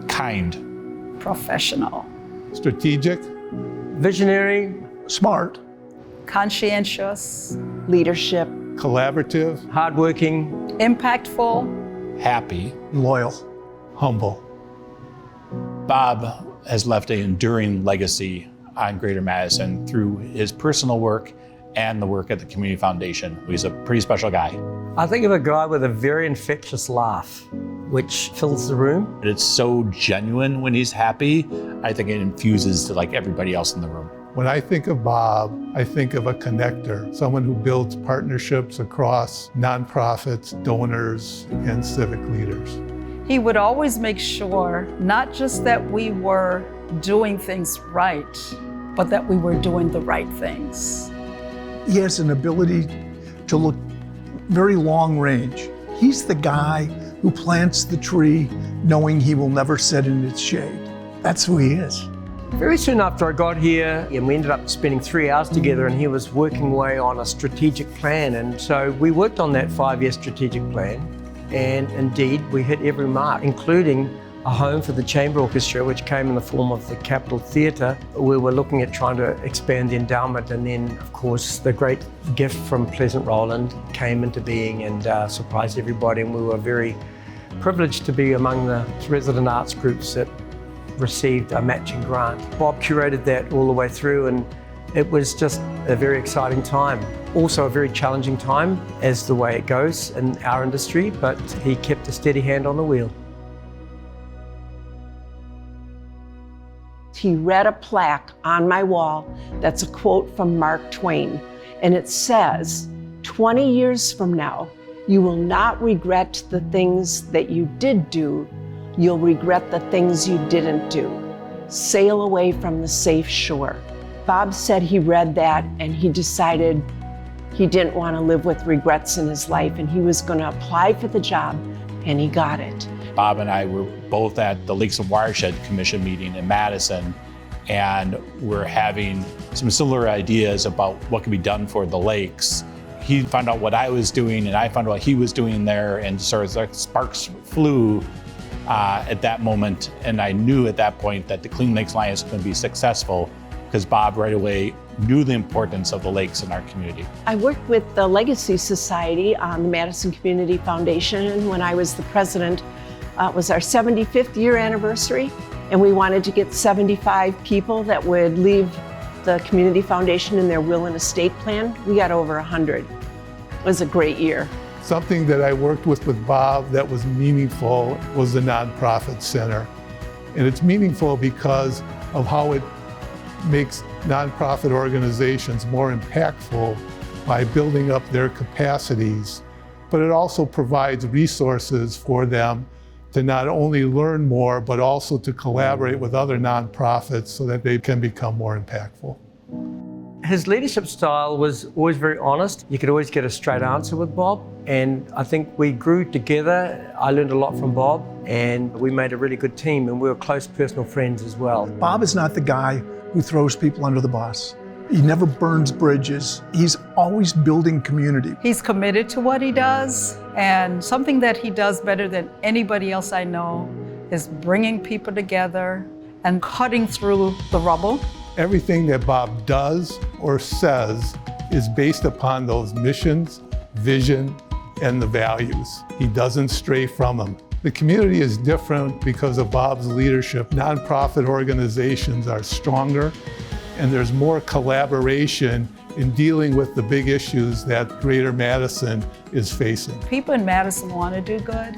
Kind. Professional. Strategic. Visionary. Smart. Conscientious. Leadership. Collaborative. Hardworking. Impactful. Happy. Loyal. Humble. Bob has left an enduring legacy on Greater Madison through his personal work and the work at the Community Foundation. He's a pretty special guy. I think of a guy with a very infectious laugh, which fills the room. It's so genuine when he's happy. I think it infuses to like everybody else in the room. When I think of Bob, I think of a connector, someone who builds partnerships across nonprofits, donors, and civic leaders. He would always make sure not just that we were doing things right, but that we were doing the right things. He has an ability to look very long range. He's the guy who plants the tree knowing he will never sit in its shade. That's who he is. Very soon after I got here, and we ended up spending 3 hours together, and he was working away on a strategic plan. And so we worked on that 5-year strategic plan. And indeed, we hit every mark, including a home for the chamber orchestra, which came in the form of the Capitol Theatre. We were looking at trying to expand the endowment, and then, of course, the great gift from Pleasant Rowland came into being and surprised everybody, and we were very privileged to be among the resident arts groups that received a matching grant. Bob curated that all the way through, and it was just a very exciting time. Also a very challenging time, as the way it goes in our industry, but he kept a steady hand on the wheel. He read a plaque on my wall that's a quote from Mark Twain, and it says, 20 years from now, you will not regret the things that you did do, you'll regret the things you didn't do. Sail away from the safe shore. Bob said he read that and he decided he didn't want to live with regrets in his life, and he was going to apply for the job, and he got it. Bob and I were both at the Lakes and Watershed Commission meeting in Madison, and we're having some similar ideas about what can be done for the lakes. He found out what I was doing, and I found out what he was doing there, and sort of like sparks flew at that moment. And I knew at that point that the Clean Lakes Alliance was going to be successful, because Bob right away knew the importance of the lakes in our community. I worked with the Legacy Society on the Madison Community Foundation when I was the president. It was our 75th year anniversary, and we wanted to get 75 people that would leave the Community Foundation in their will and estate plan. We got over 100. It was a great year. Something that I worked with Bob that was meaningful was the Nonprofit Center. And it's meaningful because of how it makes nonprofit organizations more impactful by building up their capacities, but it also provides resources for them to not only learn more, but also to collaborate with other nonprofits so that they can become more impactful. His leadership style was always very honest. You could always get a straight answer with Bob, and I think we grew together. I learned a lot from Bob, and we made a really good team, and we were close personal friends as well. Bob is not the guy who throws people under the bus. He never burns bridges. He's always building community. He's committed to what he does, and something that he does better than anybody else I know is bringing people together and cutting through the rubble. Everything that Bob does or says is based upon those missions, vision, and the values. He doesn't stray from them. The community is different because of Bob's leadership. Nonprofit organizations are stronger, and there's more collaboration in dealing with the big issues that Greater Madison is facing. People in Madison want to do good,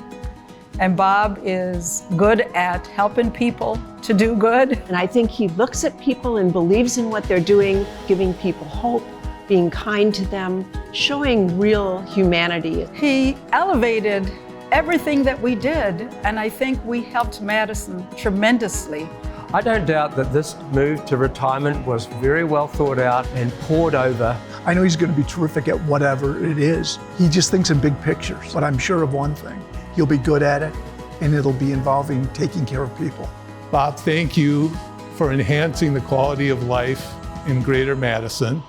and Bob is good at helping people to do good. And I think he looks at people and believes in what they're doing, giving people hope, being kind to them, showing real humanity. He elevated everything that we did, and I think we helped Madison tremendously. I don't doubt that this move to retirement was very well thought out and poured over. I know he's going to be terrific at whatever it is. He just thinks in big pictures, but I'm sure of one thing. He'll be good at it, and it'll be involving taking care of people. Bob, thank you for enhancing the quality of life in Greater Madison.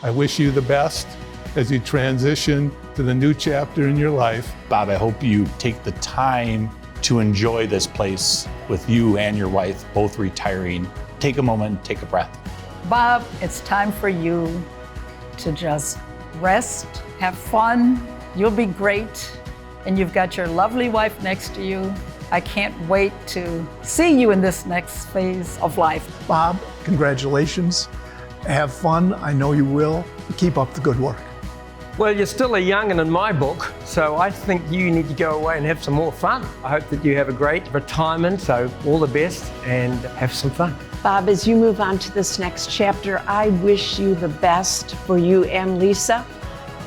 I wish you the best as you transition to the new chapter in your life. Bob, I hope you take the time to enjoy this place with you and your wife both retiring. Take a moment, take a breath. Bob, it's time for you to just rest, have fun. You'll be great. And you've got your lovely wife next to you. I can't wait to see you in this next phase of life. Bob, congratulations. Have fun. I know you will. Keep up the good work. Well, you're still a young'un in my book, so I think you need to go away and have some more fun. I hope that you have a great retirement, so all the best and have some fun. Bob, as you move on to this next chapter, I wish you the best for you and Lisa.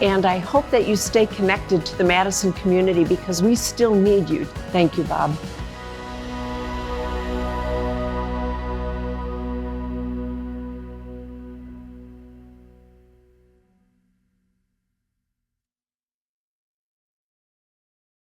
And I hope that you stay connected to the Madison community because we still need you. Thank you, Bob.